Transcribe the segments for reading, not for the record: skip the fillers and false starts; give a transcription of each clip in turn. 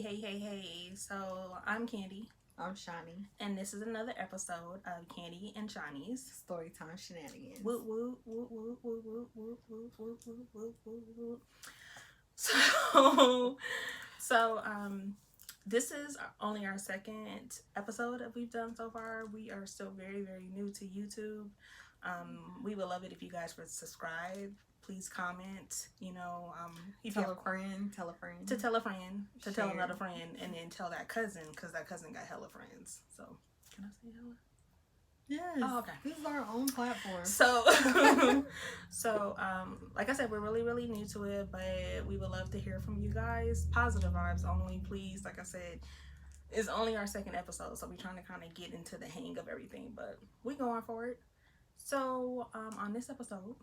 Hey. So I'm Candy, I'm Shaunie. and this is another episode of Candy and Shaunie's Storytime Shenanigans. Woo woo woo woo woo woo woo woo woo woo woo woo woo. So, so this is only our second episode that we've done so far. We are still very new to YouTube. We would love it if you guys would subscribe. Please comment. If Tell a friend, tell a friend. to tell a friend, to tell Share. another friend, and then tell that cousin, because that cousin got hella friends. So, can I say hella? Yes. Oh, okay. This is our own platform. So, like I said, we're really new to it, but we would love to hear from you guys. Positive vibes only, please. Like I said, it's only our second episode, so we're trying to kind of get into the hang of everything, but we're going for it. So, on this episode,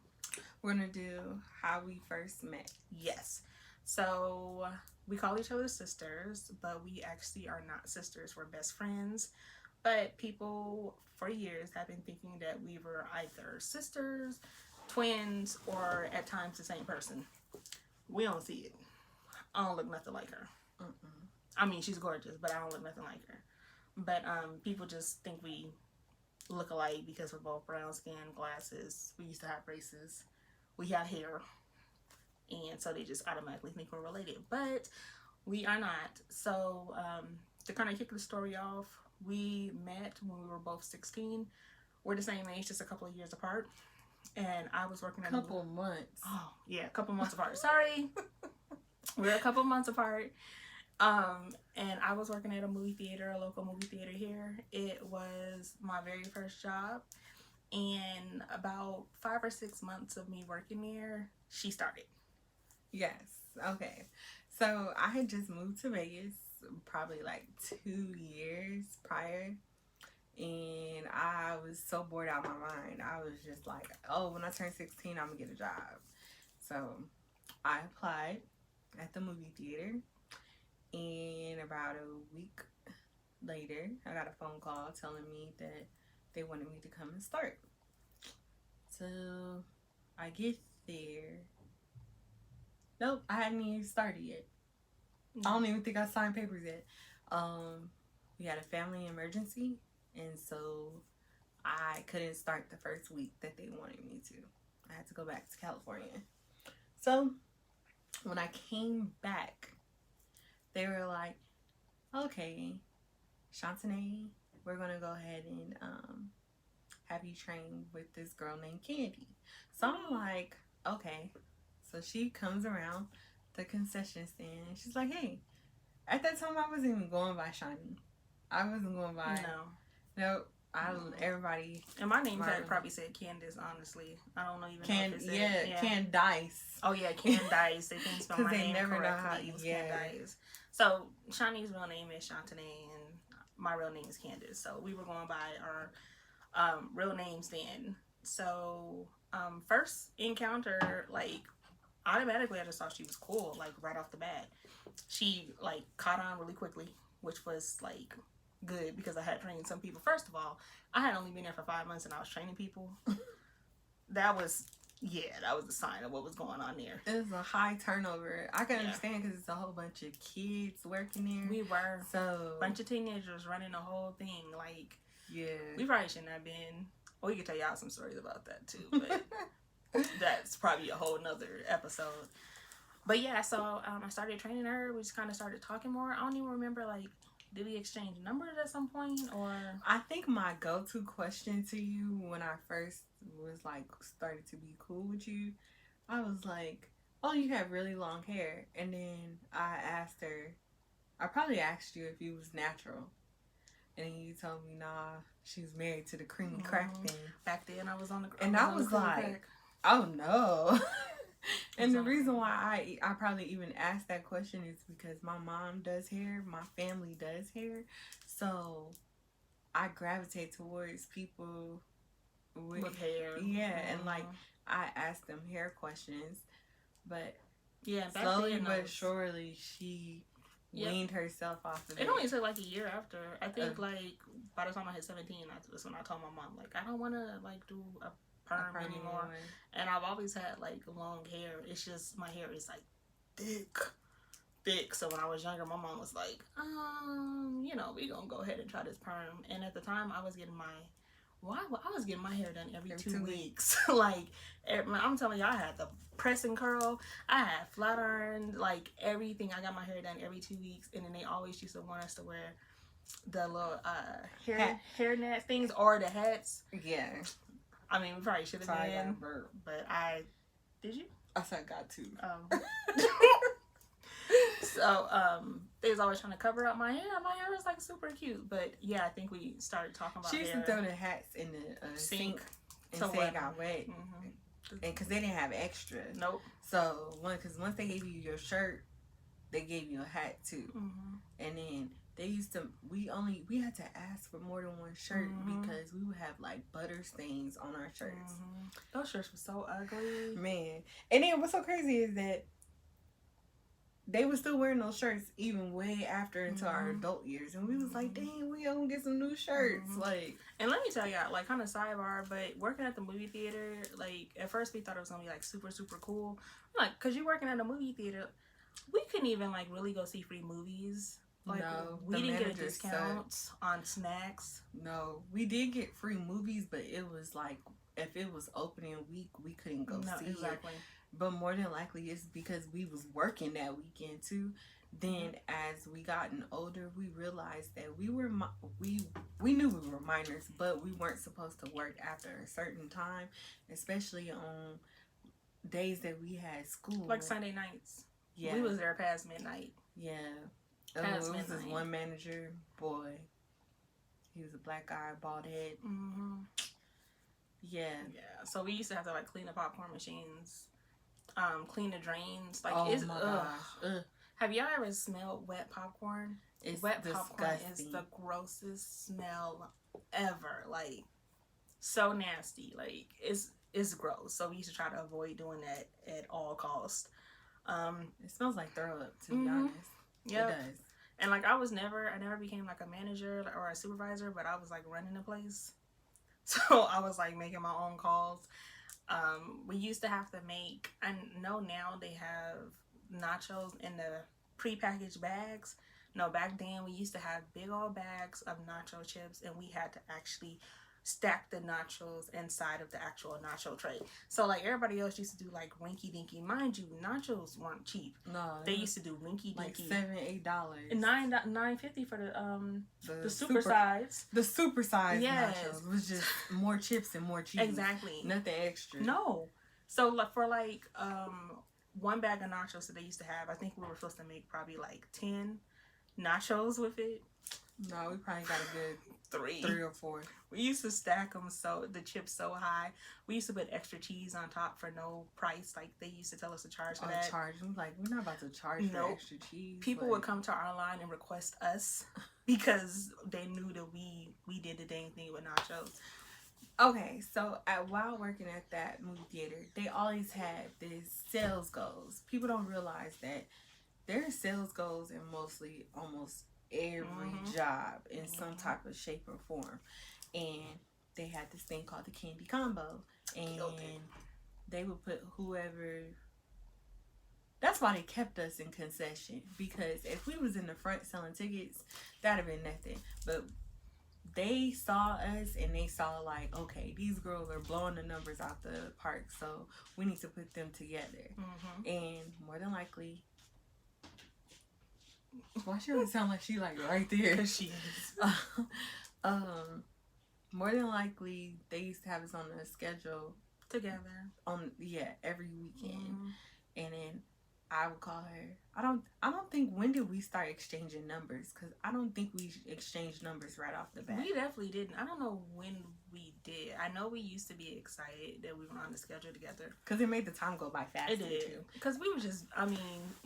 we're going to do how we first met. Yes. So we call each other sisters, but we actually are not sisters. We're best friends. But people for years have been thinking that we were either sisters, twins, or at times the same person. We don't see it. I don't look nothing like her. I mean, she's gorgeous, but I don't look nothing like her. But people just think we look alike because we're both brown skin, glasses. We used to have braces. We have hair. And so they just automatically think we're related, but we are not. So to kind of kick the story off, we met when we were both 16. We're the same age, just a couple of years apart. And I was working at a couple months. Oh yeah, a couple months apart. Sorry, we're a couple months apart. And I was working at a movie theater, a local movie theater here. It was my very first job. And about 5 or 6 months of me working there, she started. Yes. Okay. So I had just moved to Vegas probably like 2 years prior. And I was so bored out of my mind. I was just like, oh, when I turn 16, I'm going to get a job. So I applied at the movie theater. And about a week later, I got a phone call telling me that they wanted me to come and start. So I get there. Nope, I hadn't even started yet. I don't even think I signed papers yet. We had a family emergency, and so I couldn't start the first week that they wanted me to. I had to go back to California. So when I came back, they were like, okay, Shaunie, we're going to go ahead and have you train with this girl named Candy. So I'm like, okay. So she comes around the concession stand and she's like, hey, at that time I wasn't even going by Shaunie. I wasn't going by. Nope. Everybody. And my name tag probably said Candace, honestly. I don't know even know if it said. Candice. Oh yeah, Candice. They didn't spell my name never correctly. Know how, it was Candice. So Shaunie's real name is Shaunie and my real name is Candace. So we were going by our real names then. So first encounter, like automatically I just thought she was cool, like right off the bat. She like caught on really quickly, which was like good because I had trained some people. First of all, I had only been there for 5 months and I was training people. that was the sign of what was going on there. It was a high turnover. I can understand because it's a whole bunch of kids working there. We were. So a bunch of teenagers running the whole thing. Like, yeah. We probably shouldn't have been. Well, we could tell y'all some stories about that too, but that's probably a whole nother episode. But yeah, so I started training her. We just kind of started talking more. I don't even remember, like, did we exchange numbers at some point, or? I think my go-to question to you when I first was like started to be cool with you, I was like, oh, you have really long hair. And then I asked her, I probably asked you if you was natural. And then you told me, nah, she was married to the cream crack thing. Back then I was on the and I was like, crack. Oh no. And the reason why I probably even asked that question is because my mom does hair, my family does hair, so I gravitate towards people with hair. Yeah, and like I ask them hair questions, but yeah, slowly but surely she weaned herself off of it. It only took like a year after. I think like by the time I hit 17, that's when I told my mom, like, I don't want to like do a perm anymore. And I've always had like long hair. It's just my hair is like thick. thick. So when I was younger, my mom was like, we gonna go ahead and try this perm. And at the time, I was getting my hair done every 2 weeks. Like, I'm telling you, I had the press and curl. I had flat iron, like everything. I got my hair done every 2 weeks, and then they always used to want us to wear the little hair net things or the hats. Yeah. I mean, we probably should have been, but did you? I said I got to. So, they was always trying to cover up my hair. My hair was like super cute, but yeah, I think we started talking about. She used to throw the hats in the sink and say it got wet, and because they didn't have extra. Nope. So once they gave you your shirt, they gave you a hat too, and then they used to. We had to ask for more than one shirt because we would have like butter stains on our shirts. Those shirts were so ugly, man. And then what's so crazy is that they were still wearing those shirts even way after into our adult years, and we was like, dang, we gonna get some new shirts. Like, and let me tell y'all, like, kind of sidebar, but working at the movie theater, like, at first we thought it was gonna be like super super cool, like, cause you're working at a movie theater, we couldn't even like really go see free movies. Like, no, we didn't get a discount on snacks. No, we did get free movies, but it was like if it was opening week, we couldn't go see it. But more than likely, it's because we was working that weekend too. Then, as we gotten older, we realized that we knew we were minors, but we weren't supposed to work after a certain time, especially on days that we had school, like Sunday nights. Yeah, we was there past midnight. Yeah, it was this one manager, boy. He was a black guy, bald head. Yeah. So we used to have to like clean the popcorn machines. Clean the drains. Like, it's my gosh. Have y'all ever smelled wet popcorn? Wet disgusting. Popcorn is the grossest smell ever. Like, so nasty. Like, it's gross. So we used to try to avoid doing that at all costs. It smells like throw up, to be honest. Yeah, it does. And like, I never became like a manager or a supervisor, but I was like running the place. So I was like making my own calls. We used to have to make, I know now they have nachos in the prepackaged bags. No, back then we used to have big old bags of nacho chips, and we had to actually stack the nachos inside of the actual nacho tray. So like everybody else used to do like rinky dinky. Mind you, nachos weren't cheap. No, they used to do rinky dinky, like $7-8, and $9.50 for the super size. The super size nachos was just more chips and more cheese. Exactly, nothing extra. No, so like for like one bag of nachos that they used to have, I think we were supposed to make probably like 10 nachos with it. No, we probably got a good 3 or 4. We used to stack them the chips so high. We used to put extra cheese on top for no price. Like, they used to tell us to charge for that. Charge. I'm like, we're not about to charge for extra cheese. People would come to our line and request us because they knew that we did the dang thing with nachos. Okay, so while working at that movie theater, they always had this sales goals. People don't realize that there are sales goals in almost every job in some type of shape or form. And they had this thing called the candy combo, and they would put whoever. That's why they kept us in concession, because if we was in the front selling tickets, that'd have been nothing. But they saw us and they saw like, okay, these girls are blowing the numbers out the park, so we need to put them together. And more than likely, why she always sound like she like right there? Because she is. More than likely, they used to have us on the schedule together every weekend, and then I would call her. I don't think, when did we start exchanging numbers? Because I don't think we exchanged numbers right off the bat. We definitely didn't. I don't know when we did. I know we used to be excited that we were on the schedule together. Because it made the time go by fast. It did. Because we were just,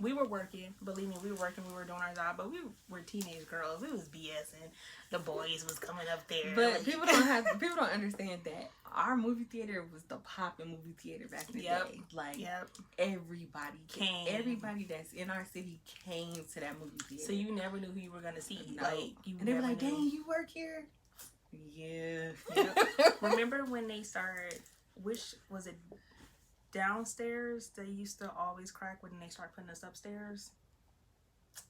we were working. Believe me, we were working. We were doing our job. But we were teenage girls. It was BS, and the boys was coming up there. But like, people don't understand that our movie theater was the poppin' movie theater back in the day. Like, everybody came. Everybody that's in our city came to that movie theater. So you never knew who you were gonna see. No. Like, and they were like, "Dang, you work here?" Yeah. Remember when they started? Which was it? Downstairs, they used to always crack when they start putting us upstairs.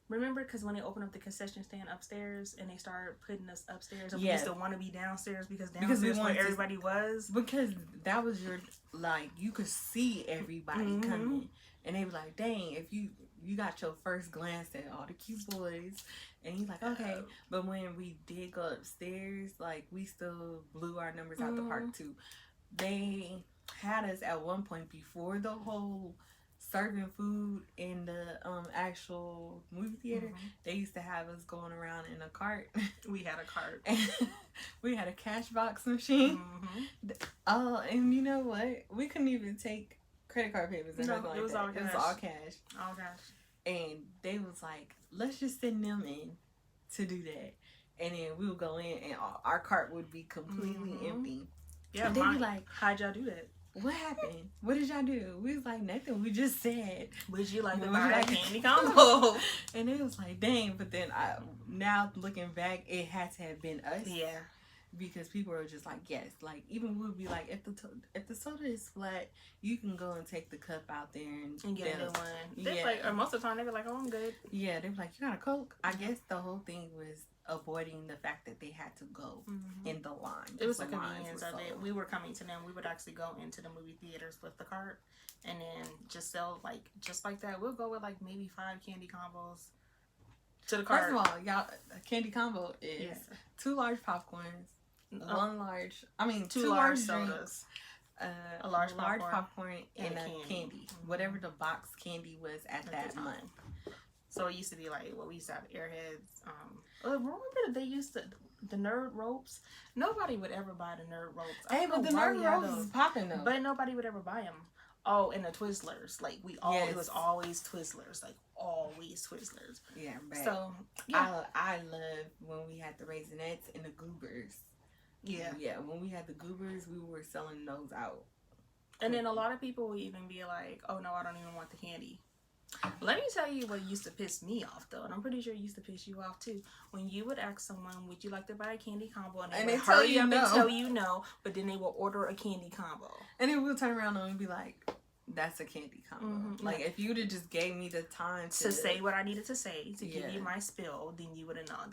Remember, because when they opened up the concession stand upstairs and they started putting us upstairs, and we Yeah. used to want to be downstairs because Because we downstairs where wanted to- everybody was. Because that was your, like, you could see everybody Mhm. coming. And they were like, dang, if you got your first glance at all the cute boys. And he's like, okay. But when we did go upstairs, like, we still blew our numbers out the park, too. They had us at one point before the whole serving food in the actual movie theater. They used to have us going around in a cart. We had a cart. We had a cash box machine. Oh, and you know what? We couldn't even take credit card payments. No, Like it was that. all cash. It was all cash. Oh gosh. And they was like, let's just send them in to do that. And then we would go in and our cart would be completely empty. Yeah, and they'd be like, how'd y'all do that? What happened? What did y'all do? We was like, nothing. We just said, would you like to Would buy you a like- candy combo? And it was like, dang. But then now looking back, it had to have been us. Yeah. Because people are just like, yes. Like, even we would be like, if the soda is flat, you can go and take the cup out there and get a new one. They Yeah. like, or most of the time they be like, oh, I'm good. Yeah, they were like, you got a Coke? I guess the whole thing was avoiding the fact that they had to go in the line. It was the The lines convenience were of it. so- We were coming to them. We would actually go into the movie theaters with the cart and then just sell, like, just like that. We'll go with, like, maybe 5 candy combos to the cart. First of all, y'all, a candy combo is Yeah. 2 large popcorns, two two large large sodas. drinks, A large popcorn and and a a candy. candy. Whatever the box candy was at At that the time. month. So it used to be like, well, we used to have Airheads. Remember they used to, the Nerd Ropes? Nobody would ever buy the Nerd Ropes. I Hey, don't but know the why we Nerd had Rose those. is popping though. But nobody would ever buy them. Oh, and the Twizzlers. Like, Yes. it was always Twizzlers. Like, always Twizzlers. Yeah, but So, yeah. I love when we had the Raisinets and the Goobers. Yeah. Yeah, when we had the Goobers, we were selling those out. And then a lot of people would even be like, oh, no, I don't even want the candy. Let me tell you what used to piss me off, though. And I'm pretty sure it used to piss you off, too. When you would ask someone, would you like to buy a candy combo? And they would tell hurry you up no. and tell you no. But then they will order a candy combo. And then we'll turn around and be like, that's a candy combo. Mhm. Like, if you'd have just gave me the time To say what I needed to say, to give Yeah. you my spill, then you would have known.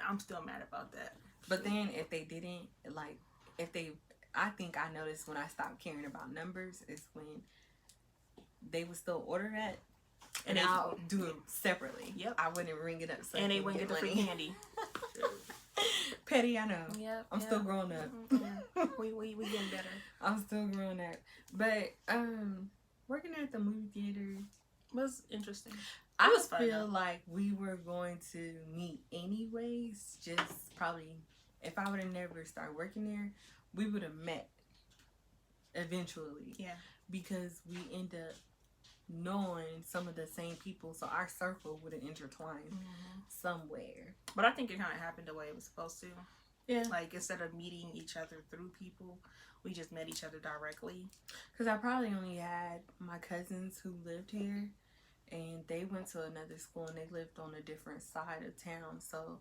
I'm still mad about that. But then if they didn't, like, I think I noticed when I stopped caring about numbers is when they would still order that. And they- I'll do it separately. Yep. I wouldn't ring it up. So And I they could wouldn't get the free money. candy. Petty, I know. Yep. I'm still growing up. We getting better. I'm still growing up. But working at the movie theater Was interesting. I was fun, feel though. like we were going to meet anyways. Just probably, if I would have never started working there, we would have met eventually. Yeah. Because we end up knowing some of the same people, so our circle would have intertwined somewhere. But I think it kind of happened the way it was supposed to. Yeah. Like, instead of meeting each other through people, we just met each other directly. Because I probably only had my cousins who lived here, and they went to another school, and they lived on a different side of town, so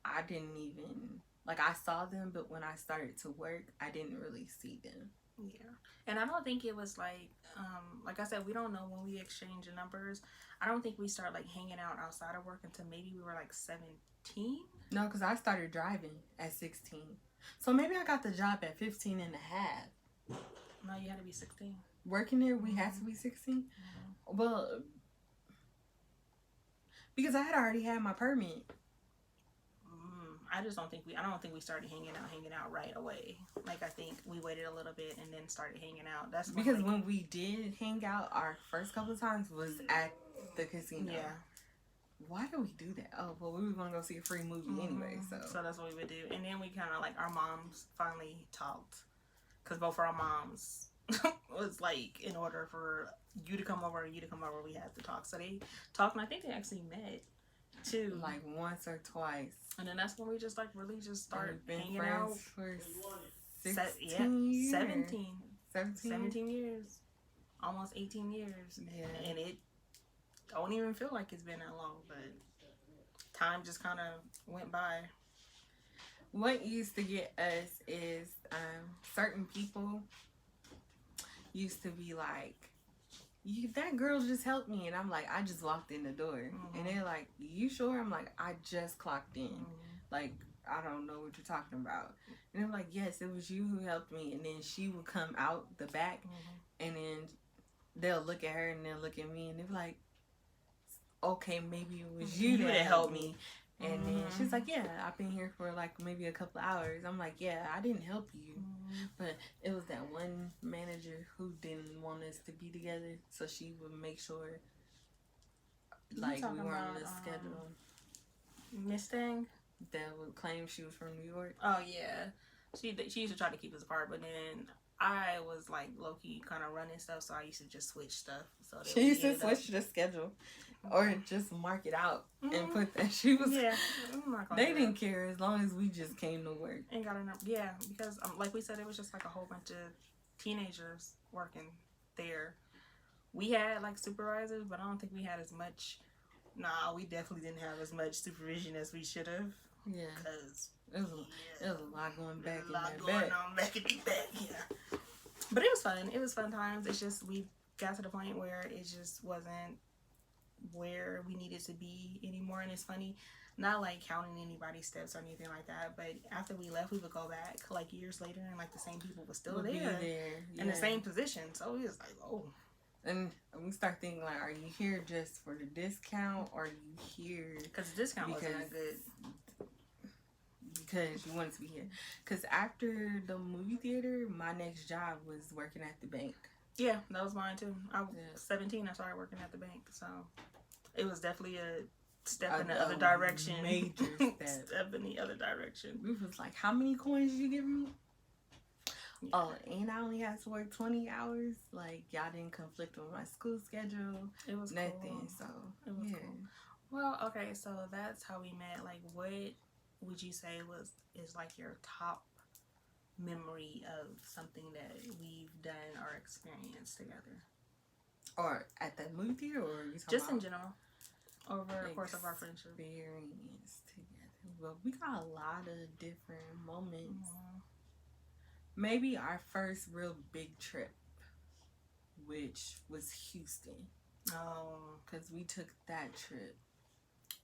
I didn't even, like, I saw them, but when I started to work, I didn't really see them. Yeah. And I don't think it was like I said, we don't know when we exchange numbers. I don't think we started like hanging out outside of work until maybe we were like 17. No, because I started driving at 16. So maybe I got the job at 15 and a half. No, you had to be 16. Working there, we had to be 16? Well, because I had already had my permit. I don't think we started hanging out right away. Like, I think we waited a little bit and then started hanging out. That's when, Because when we did hang out, our first couple of times was at the casino. Yeah. Why do we do that? Oh, well, we were going to go see a free movie anyway, so. So that's what we would do. And then we kind of, like, our moms finally talked. Because both of our moms was, like, in order for you to come over, we had to talk. So they talked, and I think they actually met, too. Like, once or twice. And then that's when we just, like, really just started We've been hanging friends out. for 17 years. 17. 17? 17 years. Almost 18 years. Yeah. And it don't even feel like it's been that long, but time just kind of went by. What used to get us is certain people used to be like, that girl just helped me. And I'm like, I just walked in the door. And they're like, you sure? I'm like, I just clocked in. Like, I don't know what you're talking about. And they're like, yes, it was you who helped me. And then she would come out the back, and then they'll look at her and they'll look at me, and they're like, okay, maybe it was you that helped me. And then she's like, yeah, I've been here for like maybe a couple of hours. I'm like, yeah, I didn't help you. But it was that one manager who didn't want us to be together, so she would make sure like we were on the schedule. Miss Thing? That would claim she was from New York. Oh yeah, she used to try to keep us apart, but then I was like low key kind of running stuff, so I used to just switch stuff. So that she used to switch the schedule, or just mark it out and put that she was. Yeah, they didn't care as long as we just came to work and got enough. Yeah, because like we said, it was just like a whole bunch of teenagers working there. We had like supervisors, but I don't think we had as much. Nah, we definitely didn't have as much supervision as we should have. Yeah, because it was a lot going back in that back in the back. Yeah, but it was fun. It was fun times. It's just we got to the point where it just wasn't where we needed to be anymore. And it's funny, not like counting anybody's steps or anything like that, but after we left, we would go back like years later, and like the same people were still there in the same position. So it was like, oh. And we start thinking like, are you here just for the discount, or are you here because the discount wasn't that good? Because you wanted to be here. Because after the movie theater, my next job was working at the bank. Yeah, that was mine too. I was 17. I started working at the bank, so it was definitely a step in the other direction. Major step in the other direction. We was like, how many coins did you give me? Yeah. Oh, and I only had to work 20 hours. Like, y'all didn't conflict with my school schedule. It was nothing. Cool. So it was cool. Well, okay, so that's how we met. Like, what would you say is like your top memory of something that we've done or experienced together? Or at the movie theater, or you just in general, over the course of our friendship? Experience together. Well, we got a lot of different moments. Maybe our first real big trip, which was Houston. Oh, because we took that trip.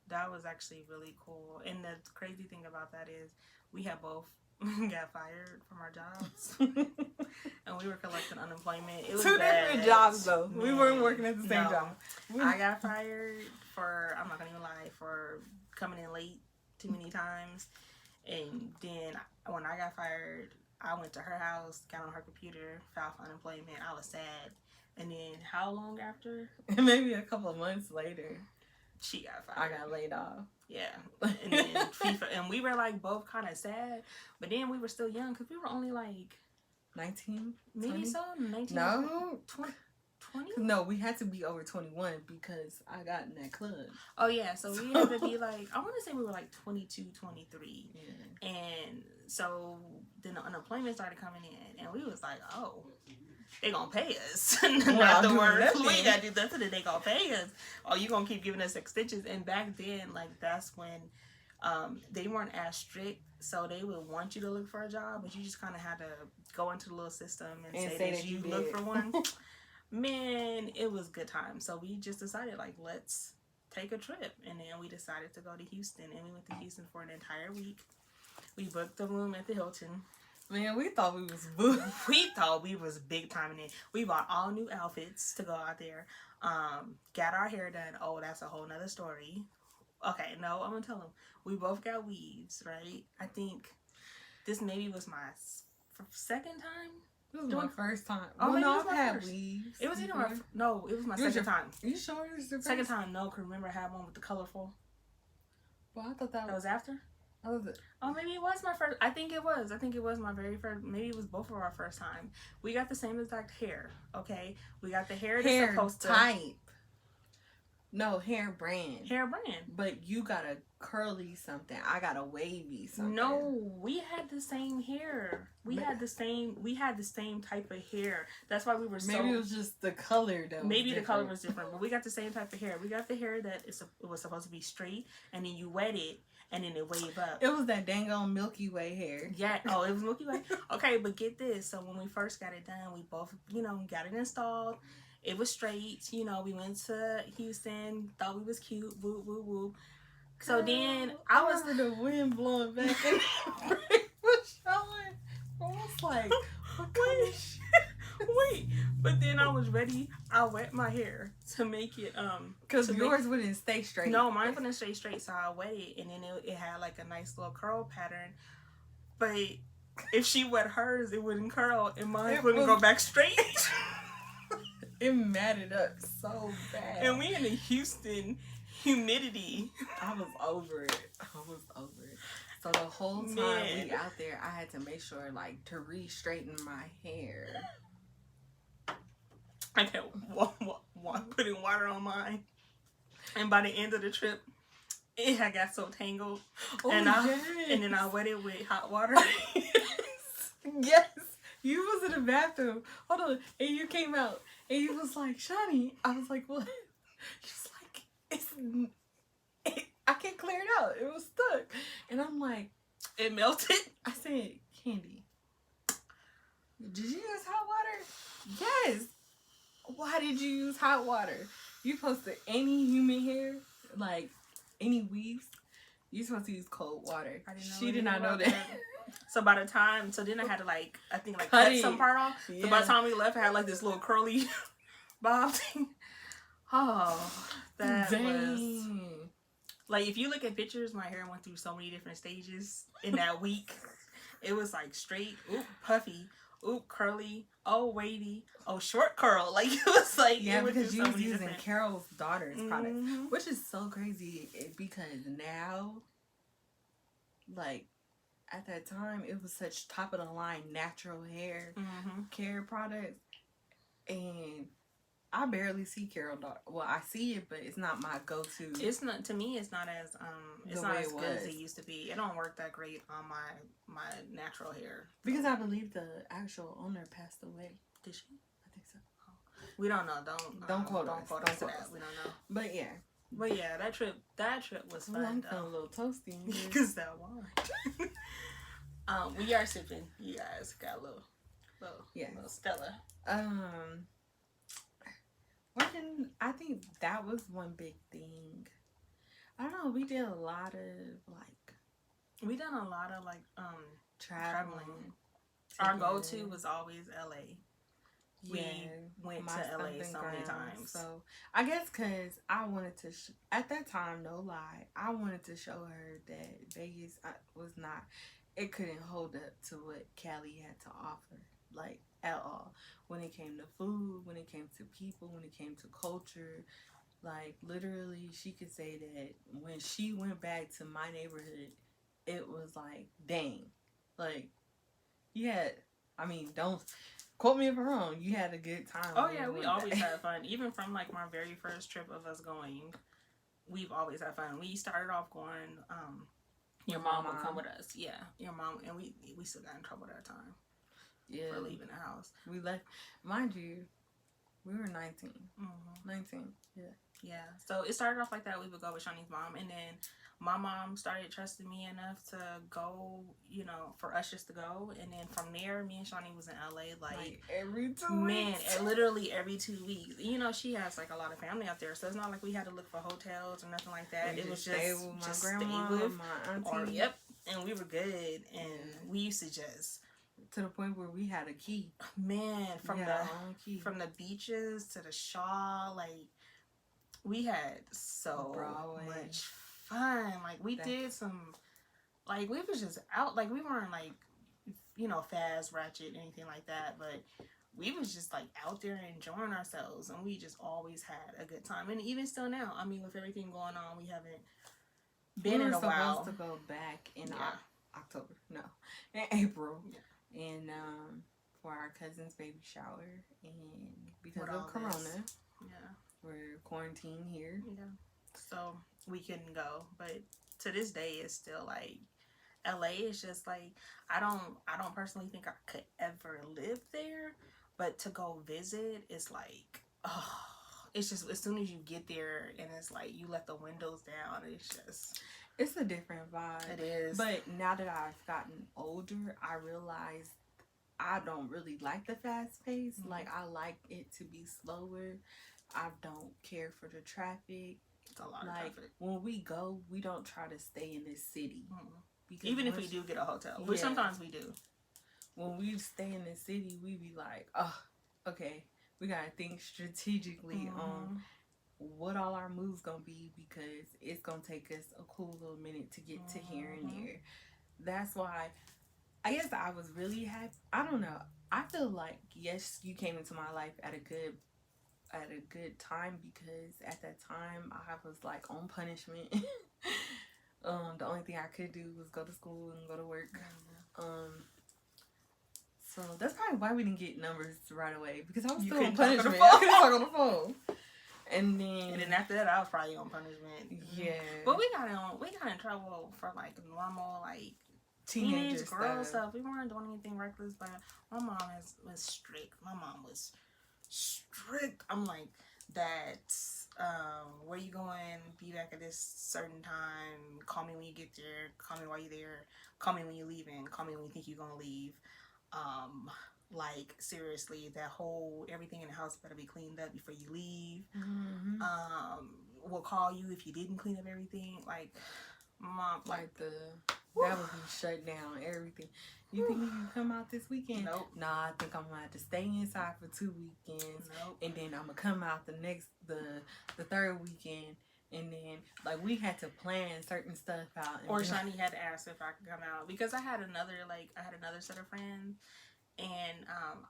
That was actually really cool. And the crazy thing about that is we had both got fired from our jobs. And we were collecting unemployment. It was two different jobs though. Man, we weren't working at the same job. I got fired for, I'm not gonna even lie, for coming in late too many times. And then when I got fired, I went to her house, got on her computer, filed for unemployment. I was sad. And then how long after? Maybe a couple of months later, she got fired. I got laid off. Yeah. And then FIFA, and we were like both kind of sad, but then we were still young because we were only like 19, maybe 20? so 19. No, 20. No, we had to be over 21 because I got in that club. Oh yeah, so we had to be like, I want to say we were like 22, 23. Yeah. And so then the unemployment started coming in, and we was like, oh, they gonna pay us. Not the word. We ain't gotta do nothing, they gonna pay us. Oh, you gonna keep giving us extensions. And back then, like, that's when they weren't as strict, so they would want you to look for a job, but you just kind of had to go into the little system and say that you look for one. Man, it was good time. So we just decided, like, let's take a trip. And then we decided to go to Houston, and we went to Houston for an entire week. We booked the room at the Hilton. Man, we thought we was we thought we was big time in it. We bought all new outfits to go out there. Got our hair done. Oh, that's a whole nother story. Okay, no, I'm gonna tell them. We both got weaves, right? I think this maybe was my second time. It was my first time. Oh, well, no, I've had weaves. It was either no, it was my second time. Are you sure it was the second time? No, cause remember I had one with the colorful. Well, I thought that was after. Oh, was it? Oh, maybe it was my first. I think it was my very first. Maybe it was both of our first time. We got the same exact hair. Okay, we got the hair that's supposed to type. No, hair brand. Hair brand. But you got a curly something. I got a wavy something. No, we had the same hair. We had the same type of hair. That's why we were so. Maybe it was just the color though. Maybe the color was different, but we got the same type of hair. We got the hair that it was supposed to be straight, and then you wet it, and then it wave up. It was that dang on Milky Way hair. Yeah. Oh, it was Milky Way. Okay, but get this. So when we first got it done, we both, got it installed. It was straight. You know, we went to Houston, thought we was cute, woo woo woo. So then Girl, I I was remember the wind blowing back and the rain was showing. I was like, what kind of wait, shit? wait. But then I was ready. I wet my hair to make it Because to make yours wouldn't stay straight. no, mine wouldn't stay straight, so I wet it, and then it had like a nice little curl pattern. But if she wet hers, it wouldn't curl, and mine It wouldn't was- go back straight. It matted up so bad. And we in the Houston humidity. I was over it. I was over it. So the whole time Man. we out there, I had to make sure, like, to re-straighten my hair. I kept putting water on mine, and by the end of the trip, it had got so tangled, and then I wet it with hot water. Yes. You was in the bathroom. Hold on. And you came out. And you was like, Shaunie. I was like, what? She's like, I can't clear it out. It was stuck. And I'm like, It melted. I said, Candy, did you use hot water? Yes. Why did you use hot water? You supposed to, any human hair, like any weaves, you're supposed to use cold water. I didn't know She did not anything know about that. So by the time, so then I had to like, I think like Cut cut it. some part off. So by the time we left, I had like this little curly bob thing. Oh, that was like, if you look at pictures, my hair went through so many different stages in that week. It was like straight, oop, puffy, oop, curly, oh, wavy, oh, short curl. Like, it was like, Yeah, it went because through you so was many using different. Carol's daughter's product, Mhm. which is so crazy because now, like, at that time, it was such top of the line natural hair Mhm. care products, and I barely see Carol daughter. Well, I see it, but it's not my go-to. It's not, to me. It's not as it's The not way as it good as was. it used to be. It don't work that great on my natural hair. Because I believe the actual owner passed away. Did she? I think so. We don't know. Don't quote don't us. quote Don't us to quote that. us. We don't know. But yeah. But yeah, that trip was Ooh, fun I'm feeling a though. little toasty. in here. Because that wine. We are sipping. You guys got a little Yes. little Stella. I think that was one big thing. I don't know. We did a lot of like We done a lot of like traveling. Our together. go-to was always LA. We went my to LA stomping so many grounds. times. So I guess because I wanted to, at that time, no lie, I wanted to show her that Vegas was not, it couldn't hold up to what Cali had to offer, like at all. When it came to food, when it came to people, when it came to culture, like literally, she could say that when she went back to my neighborhood, it was like, dang, like, don't quote me if I'm wrong. You had a good time. Oh when yeah, you we went always back. had fun. Even from like my very first trip of us going, we've always had fun. We started off going. Your With my mom would mom. come with us. Yeah, your mom, and we still got in trouble that time Yeah, for leaving the house. we left. Mind you, we were 19. Mm-hmm. 19. Yeah. Yeah, so it started off like that. We would go with Shaunie's mom, and then my mom started trusting me enough to go, you know, for us just to go. And then from there, me and Shaunie was in LA like every 2 man, weeks. literally every 2 weeks. You know, she has like a lot of family out there, so it's not like we had to look for hotels or nothing like that. We It was stay just with my just grandma, stay with, my auntie. or yep, and we were good. And Yeah. we used to just To the point where we had a key. man from we had our own key. from the beaches to the Shaw, like we had so Broadway. much fun. Like we did some, like we was just out. Like we weren't like, you know, fast, ratchet, anything like that. But we was just like out there enjoying ourselves, and we just always had a good time. And even still now, I mean, with everything going on, we haven't been in a while. We were supposed to go back in Yeah. October. No, in April. Yeah. And for our cousin's baby shower, and because With of all Corona, this. Yeah. we're quarantined here. Yeah. So we couldn't go, but to this day, it's still like LA is just like I don't personally think I could ever live there, but to go visit is like it's just as soon as you get there and it's like you let the windows down, It's a different vibe. it is. But now that I've gotten older, I realize I don't really like the fast pace. Mm-hmm. Like, I like it to be slower. I don't care for the traffic. It's a lot of Like, traffic. when we go, we don't try to stay in this city. Mm-hmm. Because even if we do get a hotel, which sometimes we do. When we stay in the city, we be like, oh, okay, we gotta think strategically on what all our moves gonna be, because it's gonna take us a cool little minute to get to here and there. That's why I guess I was really happy. I don't know. I feel like, yes, you came into my life at a good time, because at that time I was like on punishment. The only thing I could do was go to school and go to work. So that's probably why we didn't get numbers right away, because I was still on punishment. I couldn't talk on the phone. And then after that, I was probably on punishment. Yeah. But we got in trouble for like normal like teenage girl stuff. We weren't doing anything reckless, but my mom was strict. I'm like, that where you going? Be back at this certain time. Call me when you get there. Call me while you're there. Call me when you're leaving. Call me when you think you're gonna leave. Like, seriously, that whole everything in the house better be cleaned up before you leave. Mm-hmm. We'll call you if you didn't clean up everything. Like, mom, that would be shut down everything. You think you can come out this weekend? Nope. Nah, I think I'm gonna have to stay inside for 2 weekends. Nope. And then I'm gonna come out the third weekend. And then, like, we had to plan certain stuff out. Or Shaunie had to ask if I could come out, because I had another set of friends, and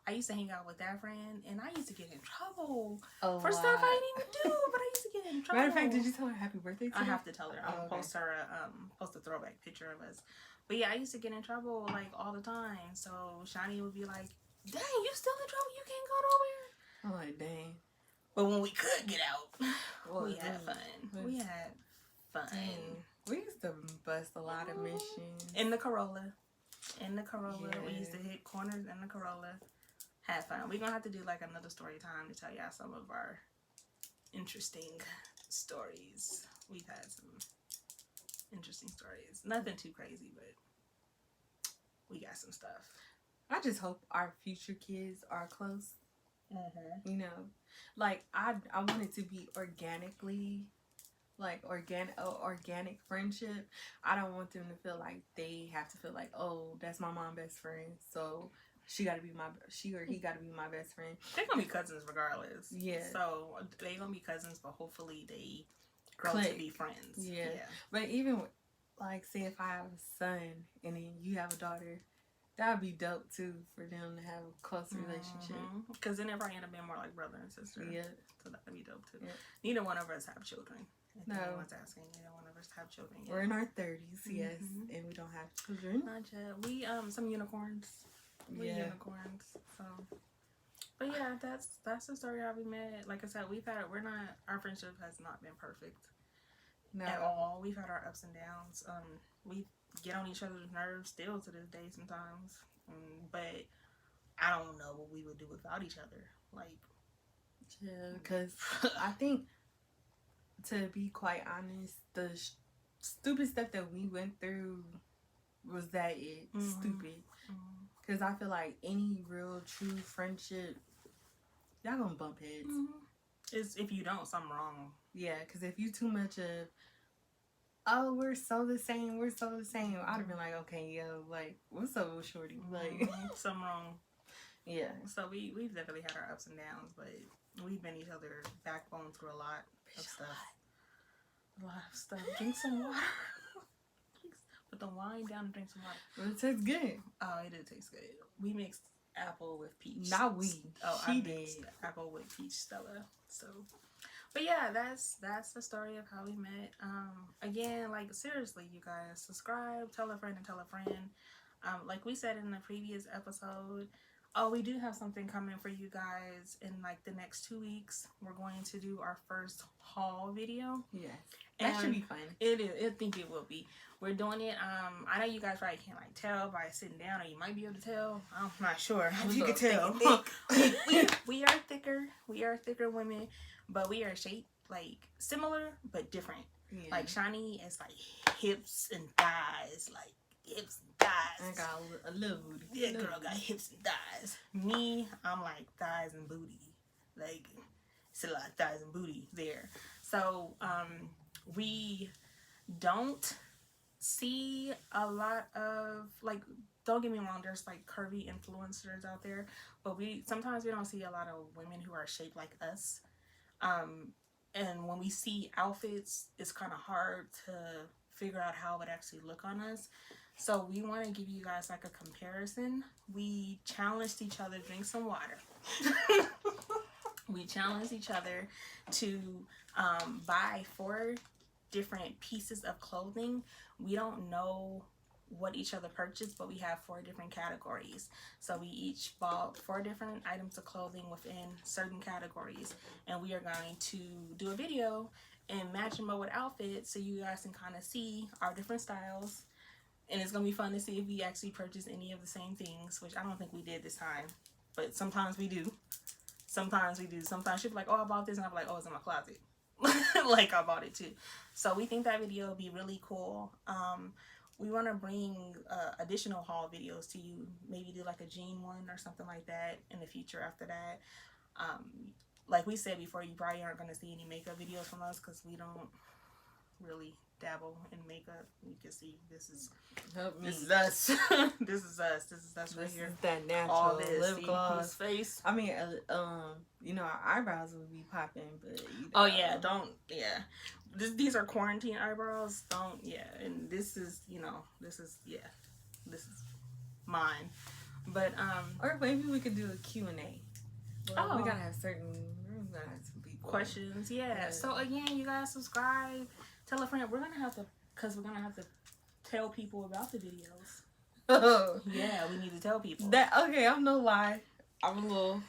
I used to hang out with that friend, and I used to get in trouble for stuff I didn't even do, but I used to get in trouble. Matter of fact, did you tell her happy birthday today? I have to tell her. I'm gonna post a throwback picture of us. But yeah, I used to get in trouble like all the time. So Shaunie would be like, "Dang, you still in trouble? You can't go nowhere." I'm like, dang. But when we could get out, we had fun. We had fun. We used to bust a lot of missions. In the Corolla. We used to hit corners in the Corolla. Had fun. We're going to have to do like another story time to tell y'all some of our interesting stories. We've had some interesting stories. Nothing too crazy, but we got some stuff. I just hope our future kids are close. Mm-hmm. You know, like I want it to be organically, like organic friendship. I don't want them to feel like they have to feel like, oh, that's my mom's best friend, so she or he got to be my best friend. They're gonna be cousins regardless. Yeah. So they're gonna be cousins, but hopefully they grow to be friends. Yeah. But even like, say if I have a son and then you have a daughter, that would be dope too, for them to have a close relationship. Because then it probably end up being more like brother and sister. Yeah. So that would be dope too. Yeah. Neither one of us have children. If no. anyone's asking, neither one of us have children yet. We're in our 30s, yes, and we don't have children. Not yet. We some unicorns. We're unicorns. So, but yeah, that's the story how we met. Like I said, our friendship has not been perfect at all. We've had our ups and downs. We get on each other's nerves still to this day sometimes, but I don't know what we would do without each other. Like, yeah, because I think, to be quite honest, the stupid stuff that we went through was stupid. Because I feel like any real true friendship, y'all gonna bump heads. It's if you don't, something wrong. Yeah, because if you too much of, oh, we're so the same, I'd have been like, okay, yo, like, what's up with shorty? Like, something wrong. Yeah. So we've definitely had our ups and downs, but we've been each other's backbone through a lot of stuff. A lot of stuff. Drink some water. Put the wine down and drink some water. Well, it tastes good. Oh, it did taste good. We mixed apple with peach. Not we. Oh, she I did. mixed apple with peach Stella. So, but yeah, that's the story of how we met. Again, like, seriously, you guys, subscribe, tell a friend, and tell a friend. Like we said in the previous episode, we do have something coming for you guys in like the next 2 weeks. We're going to do our first haul video. Yes. That should be fun. It is. I think it will be. We're doing it. I know you guys probably can't like tell by sitting down, or you might be able to tell. I'm not sure if you can tell. we are thicker. We are thicker women, but we are shaped like similar but different. Yeah. Like Shaunie is like hips and thighs, like hips and thighs. I got a little booty. That girl got hips and thighs. Me, I'm like thighs and booty. Like, it's a lot of thighs and booty there. So, we don't see a lot of, like, don't get me wrong, there's like curvy influencers out there, but sometimes we don't see a lot of women who are shaped like us. And when we see outfits, it's kind of hard to figure out how it would actually look on us. So we want to give you guys like a comparison. We challenged each other to drink some water. We challenged each other to buy 4 different pieces of clothing. We don't know what each other purchased, but we have 4 different categories. So we each bought 4 different items of clothing within certain categories, and we are going to do a video and match them up with outfits so you guys can kind of see our different styles. And it's gonna be fun to see if we actually purchase any of the same things, which I don't think we did this time, but sometimes we do. Sometimes we do. Sometimes she'll be like, oh, I bought this, and I'll be like, oh, it's in my closet. Like, I bought it too. So we think that video will be really cool. We want to bring additional haul videos to you. Maybe do like a jean one or something like that in the future after that. Like we said before, you probably aren't going to see any makeup videos from us because we don't really dabble in makeup. You can see this is us. This is us. This is us right here. That natural all this lip gloss face. I mean, you know, our eyebrows would be popping, but oh yeah, these are quarantine eyebrows. And this is, this is mine. But or maybe we could do a Q&A. Well, we gotta have some people questions. Yeah. So again, you guys subscribe, tell a friend. We're gonna have to tell people about the videos. Oh yeah, we need to tell people that. Okay, I'm no lie. I'm a little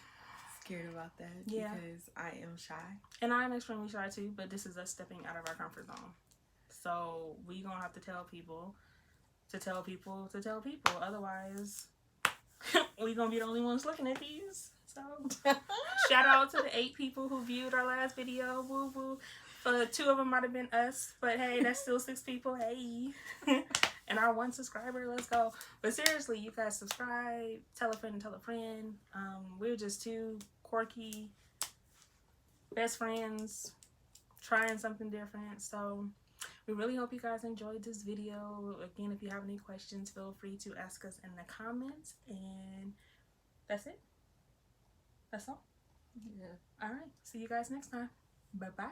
scared about that because I am shy, and I'm extremely shy too. But this is us stepping out of our comfort zone, so we gonna have to tell people to tell people to tell people. Otherwise, we gonna be the only ones looking at these. So shout out to the 8 people who viewed our last video. Woo woo. 2 of them might have been us, but hey, that's still 6 people. Hey. And our 1 subscriber, let's go. But seriously, you guys subscribe, tell a friend and tell a friend. We're just 2 quirky best friends trying something different. So we really hope you guys enjoyed this video. Again, if you have any questions, feel free to ask us in the comments. And that's it. That's all. Yeah. All right. See you guys next time. Bye-bye.